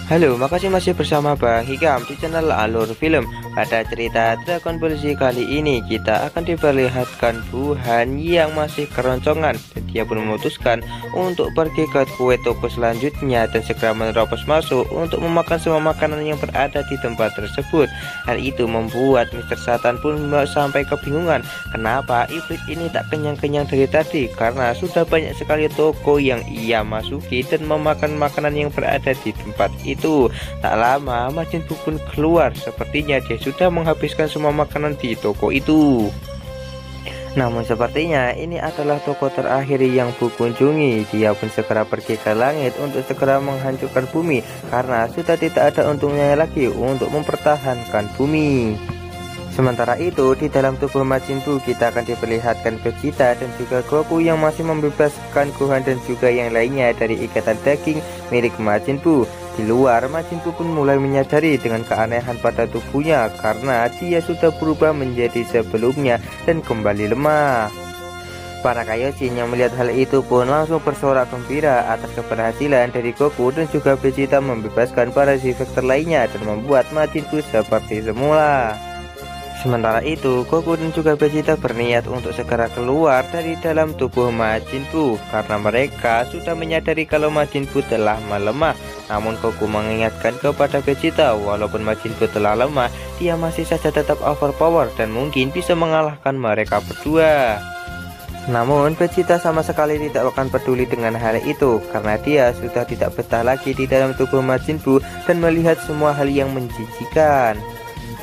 Halo, makasih masih bersama Bang Hikam di channel Alur Film. Pada cerita Dragon Ball Z kali ini kita akan diperlihatkan Buhan yang masih keroncongan dan dia pun memutuskan untuk pergi ke kue toko selanjutnya dan segera menerobos masuk untuk memakan semua makanan yang berada di tempat tersebut. Hal itu membuat Mr. Satan pun sampai kebingungan kenapa iblis ini tak kenyang-kenyang dari tadi, karena sudah banyak sekali toko yang ia masuki dan memakan makanan yang berada di tempat itu. Tak lama Majin Buu pun keluar, sepertinya dia sudah menghabiskan semua makanan di toko itu. Namun sepertinya ini adalah toko terakhir yang Buu kunjungi. Dia pun segera pergi ke langit untuk segera menghancurkan bumi, karena sudah tidak ada untungnya lagi untuk mempertahankan bumi. Sementara itu, di dalam tubuh Majin Buu kita akan diperlihatkan Vegeta dan juga Goku yang masih membebaskan Gohan dan juga yang lainnya dari ikatan daging milik Majin Buu. Di luar, Majin Buu pun mulai menyadari dengan keanehan pada tubuhnya karena dia sudah berubah menjadi sebelumnya dan kembali lemah. Para Kaioshin yang melihat hal itu pun langsung bersorak gembira atas keberhasilan dari Goku dan juga Vegeta membebaskan para Z-Factor lainnya dan membuat Majin Buu seperti semula. Sementara itu, Goku dan juga Vegeta berniat untuk segera keluar dari dalam tubuh Majin Buu karena mereka sudah menyadari kalau Majin Buu telah melemah. Namun Goku mengingatkan kepada Vegeta, walaupun Majin Buu telah lemah, dia masih saja tetap overpower dan mungkin bisa mengalahkan mereka berdua. Namun Vegeta sama sekali tidak akan peduli dengan hal itu karena dia sudah tidak betah lagi di dalam tubuh Majin Buu dan melihat semua hal yang menjijikan.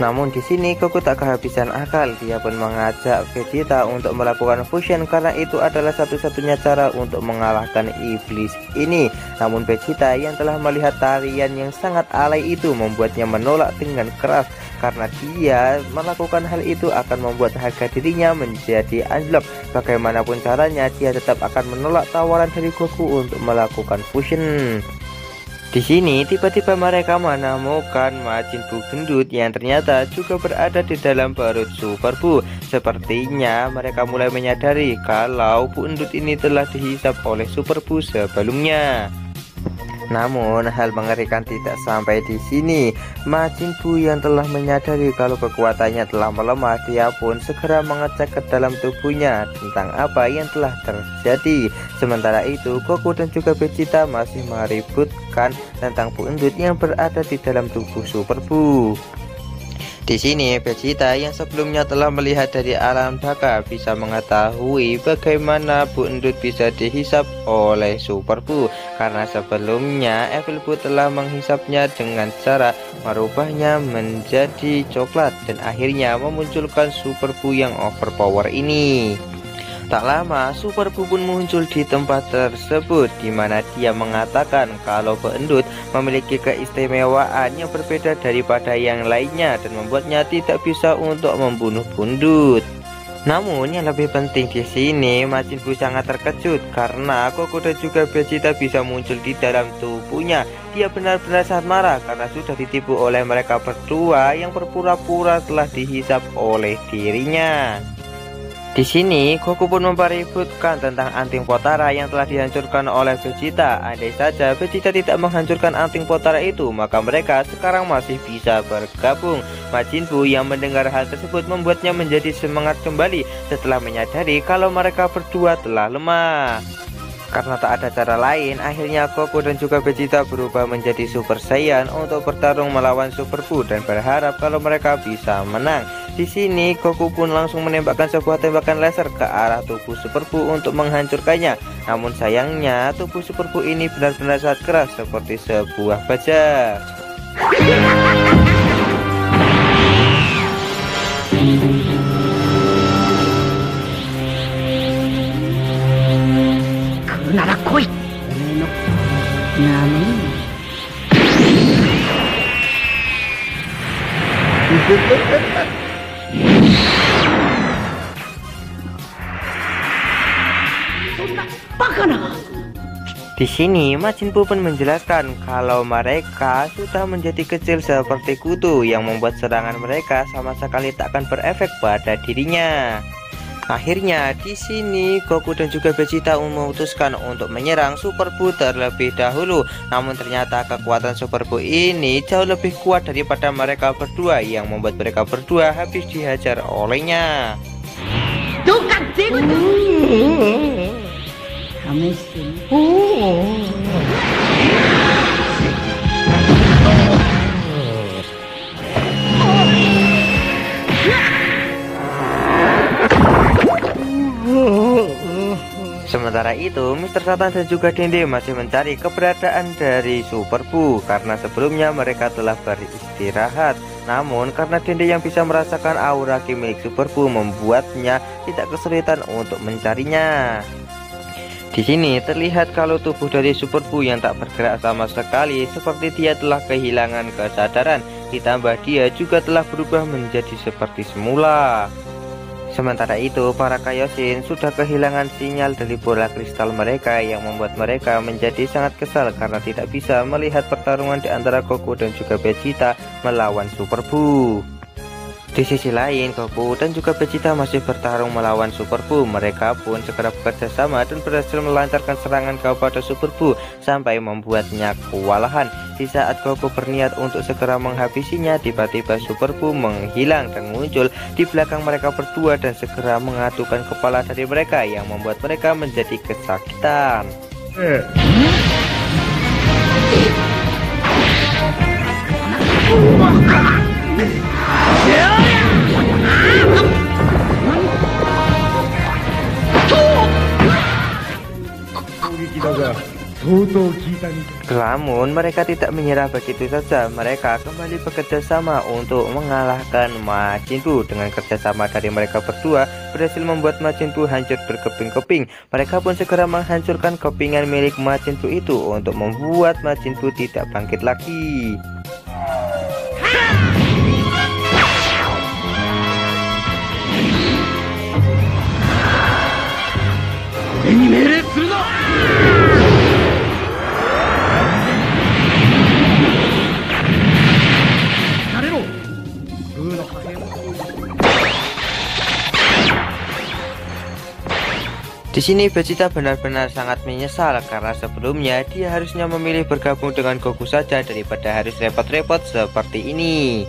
Namun di sini Goku tak kehabisan akal. Dia pun mengajak Vegeta untuk melakukan fusion karena itu adalah satu-satunya cara untuk mengalahkan iblis ini. Namun Vegeta yang telah melihat tarian yang sangat alay itu membuatnya menolak dengan keras karena dia melakukan hal itu akan membuat harga dirinya menjadi anjlok. Bagaimanapun caranya dia tetap akan menolak tawaran dari Goku untuk melakukan fusion. Di sini tiba-tiba mereka menemukan Majin Buu gendut yang ternyata juga berada di dalam perut Super Buu. Sepertinya mereka mulai menyadari kalau Buu gendut ini telah dihisap oleh Super Buu sebelumnya. Namun hal mengerikan tidak sampai di sini. Majin Buu yang telah menyadari kalau kekuatannya telah melemah, dia pun segera mengecek ke dalam tubuhnya tentang apa yang telah terjadi. Sementara itu Goku dan juga Vegeta masih meributkan tentang Buu gendut yang berada di dalam tubuh Super Buu. Di sini Vegeta yang sebelumnya telah melihat dari alam baka bisa mengetahui bagaimana Buu gendut bisa dihisap oleh Super Buu karena sebelumnya Evil Buu telah menghisapnya dengan cara merubahnya menjadi coklat dan akhirnya memunculkan Super Buu yang overpower ini. Tak lama Super Buu pun muncul di tempat tersebut di mana dia mengatakan kalau Buu gendut memiliki keistimewaan yang berbeda daripada yang lainnya dan membuatnya tidak bisa untuk membunuh Bundut. Namun yang lebih penting di sini Majin Buu sangat terkejut karena Goku dan juga Vegeta bisa muncul di dalam tubuhnya. Dia benar-benar sangat marah karena sudah ditipu oleh mereka berdua yang berpura-pura telah dihisap oleh dirinya. Di sini Goku pun mempeributkan tentang anting Potara yang telah dihancurkan oleh Vegeta. Andai saja Vegeta tidak menghancurkan anting Potara itu, maka mereka sekarang masih bisa bergabung. Majin Buu yang mendengar hal tersebut membuatnya menjadi semangat kembali setelah menyadari kalau mereka berdua telah lemah. Karena tak ada cara lain, akhirnya Goku dan juga Vegeta berubah menjadi Super Saiyan untuk bertarung melawan Super Buu dan berharap kalau mereka bisa menang. Di sini Goku pun langsung menembakkan sebuah tembakan laser ke arah tubuh Super Buu untuk menghancurkannya. Namun sayangnya tubuh Super Buu ini benar-benar sangat keras seperti sebuah baja. Di sini Majin Buu pun menjelaskan kalau mereka sudah menjadi kecil seperti kutu yang membuat serangan mereka sama sekali tak akan berefek pada dirinya. Akhirnya di sini Goku dan juga Vegeta memutuskan untuk menyerang Super Buu terlebih dahulu. Namun ternyata kekuatan Super Buu ini jauh lebih kuat daripada mereka berdua, yang membuat mereka berdua habis dihajar olehnya. Sementara itu, Mr. Satan dan juga Dende masih mencari keberadaan dari Super Buu karena sebelumnya mereka telah beristirahat. Namun karena Dende yang bisa merasakan aura ki milik Super Buu membuatnya tidak kesulitan untuk mencarinya. Di sini terlihat kalau tubuh dari Super Buu yang tak bergerak sama sekali, seperti dia telah kehilangan kesadaran. Ditambah dia juga telah berubah menjadi seperti semula. Sementara itu, para Kaioshin sudah kehilangan sinyal dari bola kristal mereka, yang membuat mereka menjadi sangat kesal karena tidak bisa melihat pertarungan di antara Goku dan juga Vegeta melawan Super Buu. Di sisi lain, Goku dan juga Vegeta masih bertarung melawan Super Buu. Mereka pun segera bekerja sama dan berhasil melancarkan serangan kepada Super Buu sampai membuatnya kewalahan. Di saat Goku berniat untuk segera menghabisinya, tiba-tiba Super Buu menghilang dan muncul di belakang mereka berdua dan segera mengatukan kepala dari mereka, yang membuat mereka menjadi kesakitan. Namun mereka tidak menyerah begitu saja. Mereka kembali bekerja sama untuk mengalahkan Majin Buu. Dengan kerjasama dari mereka berdua berhasil membuat Majin Buu hancur berkeping-keping. Mereka pun segera menghancurkan kepingan milik Majin Buu itu untuk membuat Majin Buu tidak bangkit lagi. Di sini Vegeta benar-benar sangat menyesal karena sebelumnya dia harusnya memilih bergabung dengan Goku saja daripada harus repot-repot seperti ini.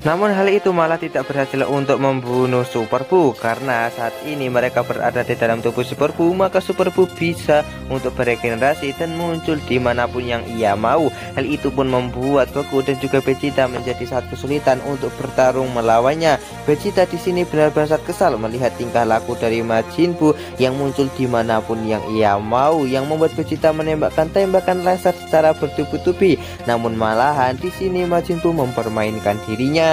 Namun hal itu malah tidak berhasil untuk membunuh Super Buu, karena saat ini mereka berada di dalam tubuh Super Buu, maka Super Buu bisa untuk beregenerasi dan muncul dimanapun yang ia mau. Hal itu pun membuat Goku dan juga Vegeta menjadi sangat kesulitan untuk bertarung melawannya. Vegeta di sini benar-benar sangat kesal melihat tingkah laku dari Majin Buu yang muncul dimanapun yang ia mau, yang membuat Vegeta menembakkan tembakan laser secara bertubi-tubi. Namun malahan di sini Majin Buu mempermainkan dirinya.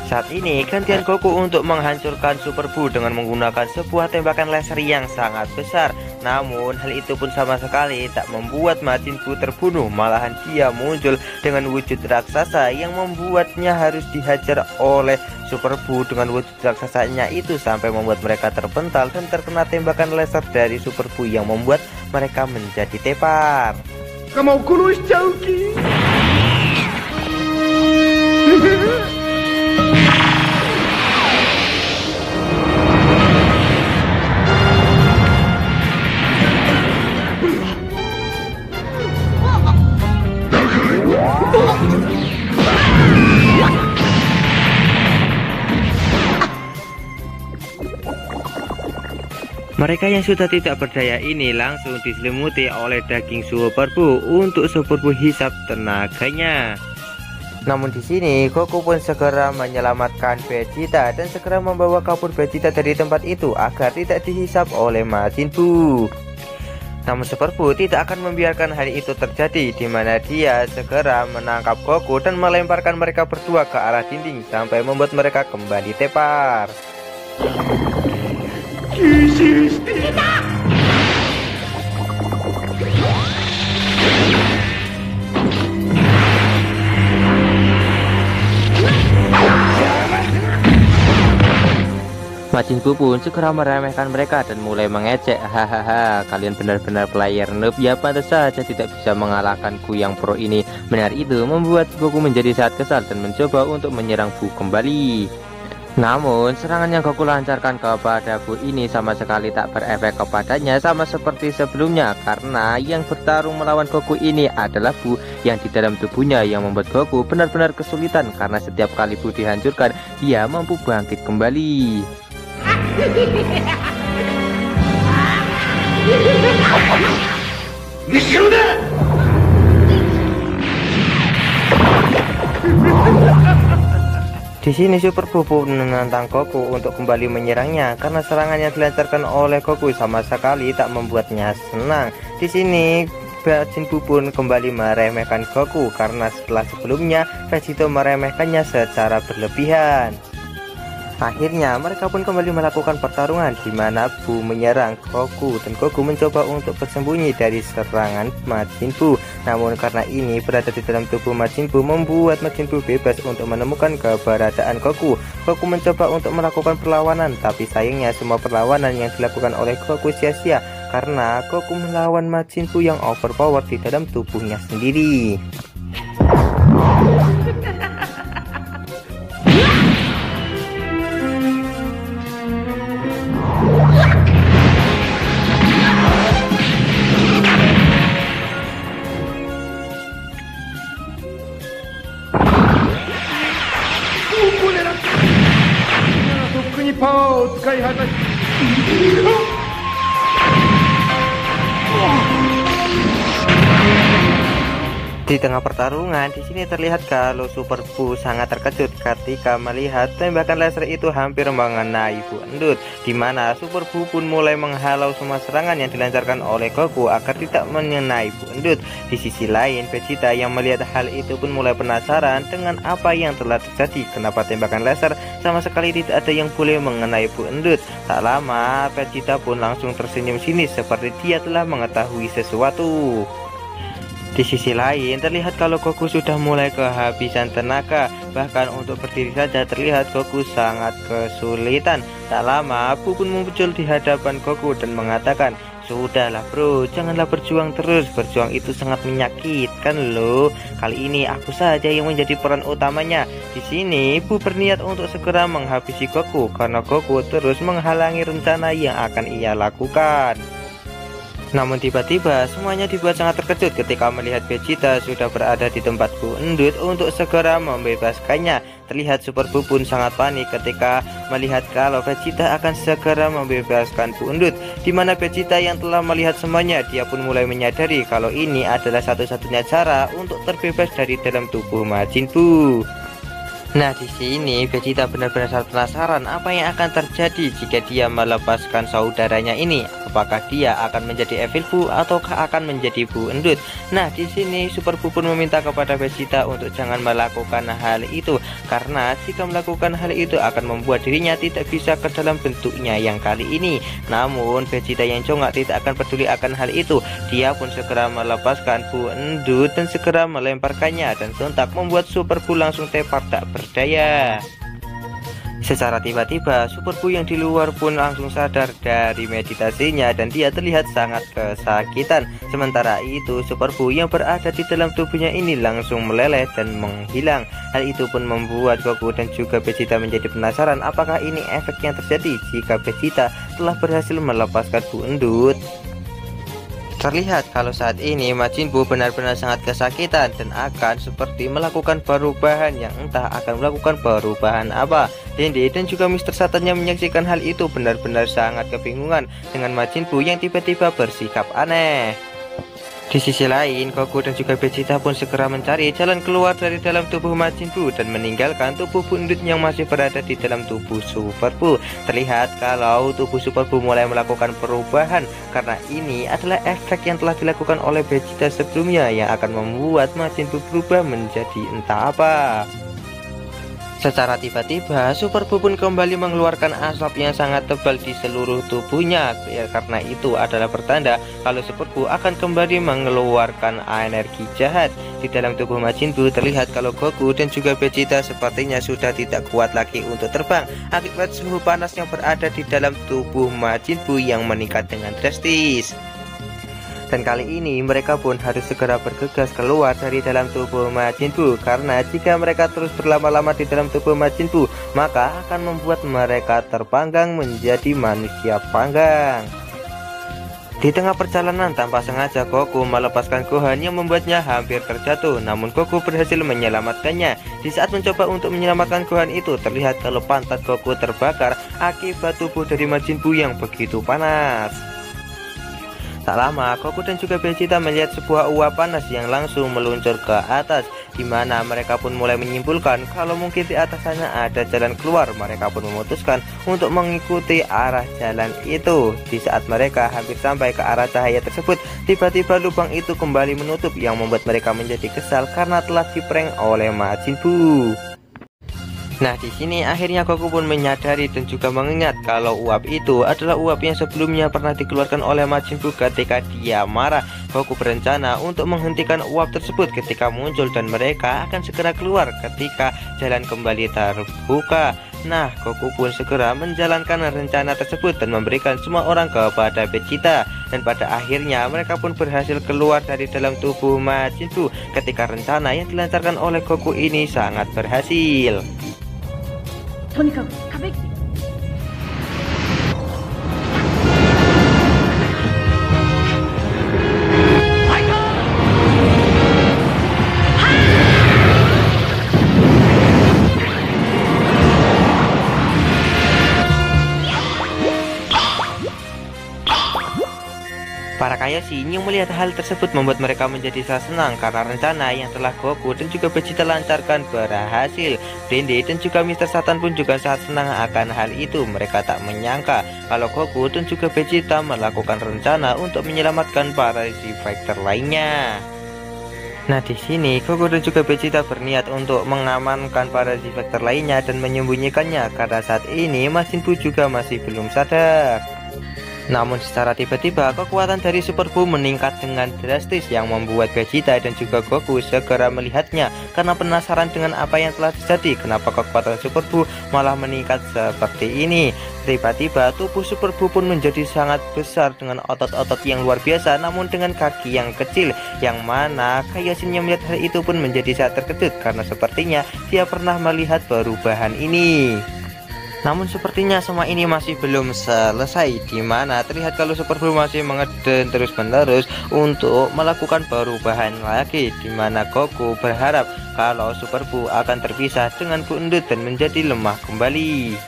Saat ini gantian Goku untuk menghancurkan Super Buu dengan menggunakan sebuah tembakan laser yang sangat besar. Namun hal itu pun sama sekali tak membuat Majin Buu terbunuh, malahan dia muncul dengan wujud raksasa yang membuatnya harus dihajar oleh Super Buu dengan wujud raksasanya itu, sampai membuat mereka terpental dan terkena tembakan laser dari Super Buu yang membuat mereka menjadi tepar. Mereka yang sudah tidak berdaya ini langsung diselimuti oleh daging Super Buu untuk Super Buu hisap tenaganya. Namun di sini Goku pun segera menyelamatkan Vegeta dan segera membawa kabur Vegeta dari tempat itu agar tidak dihisap oleh Majin Buu. Namun Super Buu tidak akan membiarkan hal itu terjadi, di mana dia segera menangkap Goku dan melemparkan mereka berdua ke arah dinding sampai membuat mereka kembali tepar. Majin Buu pun segera meremehkan mereka dan mulai mengejek, hahaha, kalian benar-benar player noob ya, pantas saja tidak bisa mengalahkanku yang pro ini. Mendengar itu membuat Goku menjadi sangat kesal dan mencoba untuk menyerang Buu kembali. Namun serangan yang Goku lancarkan kepada Buu ini sama sekali tak berefek kepadanya, sama seperti sebelumnya, karena yang bertarung melawan Goku ini adalah Buu yang di dalam tubuhnya, yang membuat Goku benar-benar kesulitan karena setiap kali Buu dihancurkan dia mampu bangkit kembali. Di sini Super Buu menantang Goku untuk kembali menyerangnya karena serangan yang dilancarkan oleh Goku sama sekali tak membuatnya senang. Di sini Majin Buu pun kembali meremehkan Goku karena setelah sebelumnya Vegito meremehkannya secara berlebihan. Akhirnya mereka pun kembali melakukan pertarungan di mana Buu menyerang Goku dan Goku mencoba untuk bersembunyi dari serangan Majin Buu. Namun karena ini berada di dalam tubuh Majin Buu membuat Majin Buu bebas untuk menemukan keberadaan Goku. Goku mencoba untuk melakukan perlawanan, tapi sayangnya semua perlawanan yang dilakukan oleh Goku sia-sia karena Goku melawan Majin Buu yang overpower di dalam tubuhnya sendiri. Di tengah pertarungan, di sini terlihat kalau Super Buu sangat terkejut ketika melihat tembakan laser itu hampir mengenai Buu Endut, di mana Super Buu pun mulai menghalau semua serangan yang dilancarkan oleh Goku agar tidak mengenai Buu Endut. Di sisi lain, Vegeta yang melihat hal itu pun mulai penasaran dengan apa yang telah terjadi. Kenapa tembakan laser sama sekali tidak ada yang boleh mengenai Buu Endut? Tak lama, Vegeta pun langsung tersenyum sinis seperti dia telah mengetahui sesuatu. Di sisi lain terlihat kalau Goku sudah mulai kehabisan tenaga, bahkan untuk berdiri saja terlihat Goku sangat kesulitan. Tak lama Buu pun muncul di hadapan Goku dan mengatakan, "Sudahlah bro, janganlah berjuang terus, berjuang itu sangat menyakitkan loh. Kali ini aku saja yang menjadi peran utamanya." Di sini Buu berniat untuk segera menghabisi Goku karena Goku terus menghalangi rencana yang akan ia lakukan. Namun tiba-tiba semuanya dibuat sangat terkejut ketika melihat Vegeta sudah berada di tempat Buu Endut untuk segera membebaskannya. Terlihat Super Buu pun sangat panik ketika melihat kalau Vegeta akan segera membebaskan Buu Endut, di mana Vegeta yang telah melihat semuanya, dia pun mulai menyadari kalau ini adalah satu-satunya cara untuk terbebas dari dalam tubuh Majin Buu. Nah, di sini Vegeta benar-benar sangat penasaran apa yang akan terjadi jika dia melepaskan saudaranya ini. Apakah dia akan menjadi Evil Buu ataukah akan menjadi Buu Endut? Nah, di sini Super Buu pun meminta kepada Vegeta untuk jangan melakukan hal itu karena jika melakukan hal itu akan membuat dirinya tidak bisa ke dalam bentuknya yang kali ini. Namun Vegeta yang congak tidak akan peduli akan hal itu. Dia pun segera melepaskan Buu Endut dan segera melemparkannya dan sontak membuat Super Buu langsung tepar tak berdaya. Secara tiba-tiba Super Buu yang di luar pun langsung sadar dari meditasinya dan dia terlihat sangat kesakitan. Sementara itu Super Buu yang berada di dalam tubuhnya ini langsung meleleh dan menghilang. Hal itu pun membuat Goku dan juga Vegeta menjadi penasaran apakah ini efek yang terjadi jika Vegeta telah berhasil melepaskan Buu Endut. Terlihat kalau saat ini Majin Buu benar-benar sangat kesakitan dan akan seperti melakukan perubahan yang entah akan melakukan perubahan apa. Dende dan juga Mr. Satan yang menyaksikan hal itu benar-benar sangat kebingungan dengan Majin Buu yang tiba-tiba bersikap aneh. Di sisi lain, Goku dan juga Vegeta pun segera mencari jalan keluar dari dalam tubuh Majin Buu dan meninggalkan tubuh bundut yang masih berada di dalam tubuh Super Buu. Terlihat kalau tubuh Super Buu mulai melakukan perubahan karena ini adalah efek yang telah dilakukan oleh Vegeta sebelumnya yang akan membuat Majin Buu berubah menjadi entah apa. Secara tiba-tiba, Super Buu pun kembali mengeluarkan asap yang sangat tebal di seluruh tubuhnya. Ya, karena itu adalah pertanda kalau Super Buu akan kembali mengeluarkan energi jahat. Di dalam tubuh Majin Buu terlihat kalau Goku dan juga Vegeta sepertinya sudah tidak kuat lagi untuk terbang akibat suhu panas yang berada di dalam tubuh Majin Buu yang meningkat dengan drastis. Dan kali ini mereka pun harus segera bergegas keluar dari dalam tubuh Majin Buu, karena jika mereka terus berlama-lama di dalam tubuh Majin Buu maka akan membuat mereka terpanggang menjadi manusia panggang. Di tengah perjalanan tanpa sengaja Goku melepaskan Gohan yang membuatnya hampir terjatuh, namun Goku berhasil menyelamatkannya. Di saat mencoba untuk menyelamatkan Gohan itu terlihat kalau pantat Goku terbakar akibat tubuh dari Majin Buu yang begitu panas. Tak lama, Goku dan juga Vegeta melihat sebuah uap panas yang langsung meluncur ke atas, di mana mereka pun mulai menyimpulkan kalau mungkin di atas sana ada jalan keluar. Mereka pun memutuskan untuk mengikuti arah jalan itu. Di saat mereka hampir sampai ke arah cahaya tersebut, tiba-tiba lubang itu kembali menutup yang membuat mereka menjadi kesal karena telah diprank oleh Majin Buu. Nah, di sini akhirnya Goku pun menyadari dan juga mengingat kalau uap itu adalah uap yang sebelumnya pernah dikeluarkan oleh Majin Buu ketika dia marah. Goku berencana untuk menghentikan uap tersebut ketika muncul dan mereka akan segera keluar ketika jalan kembali terbuka. Nah, Goku pun segera menjalankan rencana tersebut dan memberikan semua orang kepada Vegeta. Dan pada akhirnya mereka pun berhasil keluar dari dalam tubuh Majin Buu ketika rencana yang dilancarkan oleh Goku ini sangat berhasil. とにかく食べき Para Kaioshin yang melihat hal tersebut membuat mereka menjadi sangat senang karena rencana yang telah Goku dan juga Vegeta lancarkan berhasil. Blende dan juga Mr. Satan pun juga sangat senang akan hal itu. Mereka tak menyangka kalau Goku dan juga Vegeta melakukan rencana untuk menyelamatkan para Z-Fighter lainnya. Nah, di sini Goku dan juga Vegeta berniat untuk mengamankan para Z-Fighter lainnya dan menyembunyikannya karena saat ini Majin Buu juga masih belum sadar. Namun secara tiba-tiba kekuatan dari Super Buu meningkat dengan drastis yang membuat Vegeta dan juga Goku segera melihatnya karena penasaran dengan apa yang telah terjadi. Kenapa kekuatan Super Buu malah meningkat seperti ini? Tiba-tiba tubuh Super Buu pun menjadi sangat besar dengan otot-otot yang luar biasa namun dengan kaki yang kecil, yang mana Kaioshin yang melihat hal itu pun menjadi sangat terkejut karena sepertinya dia pernah melihat perubahan ini. Namun sepertinya semua ini masih belum selesai, di mana terlihat kalau Super Buu masih mengeden terus-menerus untuk melakukan perubahan lagi, di mana Goku berharap kalau Super Buu akan terpisah dengan bundut dan menjadi lemah kembali.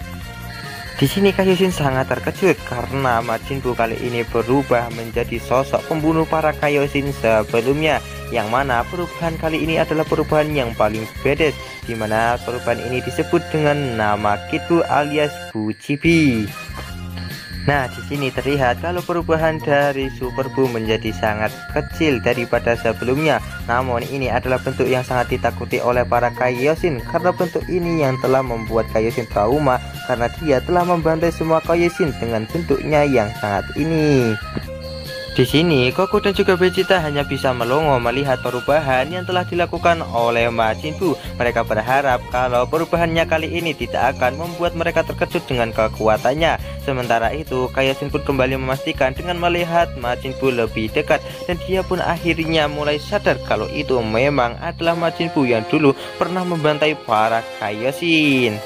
Di sini Kaioshin sangat terkejut karena Majin Buu kali ini berubah menjadi sosok pembunuh para Kaioshin sebelumnya, yang mana perubahan kali ini adalah perubahan yang paling badass, di mana perubahan ini disebut dengan nama Kid Buu alias Buu Chibi. Nah, di sini terlihat kalau perubahan dari Super Buu menjadi sangat kecil daripada sebelumnya. Namun ini adalah bentuk yang sangat ditakuti oleh para Kaioshin karena bentuk ini yang telah membuat Kaioshin trauma karena dia telah membantai semua Kaioshin dengan bentuknya yang sangat ini. Di sini Goku dan juga Vegeta hanya bisa melongo melihat perubahan yang telah dilakukan oleh Majin Buu. Mereka berharap kalau perubahannya kali ini tidak akan membuat mereka terkejut dengan kekuatannya. Sementara itu Kaioshin pun kembali memastikan dengan melihat Majin Buu lebih dekat, dan dia pun akhirnya mulai sadar kalau itu memang adalah Majin Buu yang dulu pernah membantai para Kaioshin.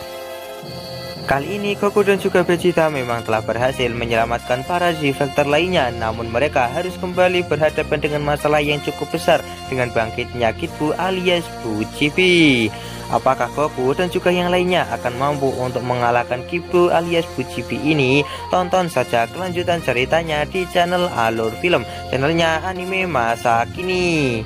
Kali ini Goku dan juga Vegeta memang telah berhasil menyelamatkan para Z-Fighter lainnya, namun mereka harus kembali berhadapan dengan masalah yang cukup besar dengan bangkitnya Kid Buu alias Buu Chibi. Apakah Goku dan juga yang lainnya akan mampu untuk mengalahkan Kibro alias Fujibi ini? Tonton saja kelanjutan ceritanya di channel Alur Film, channelnya anime masa kini.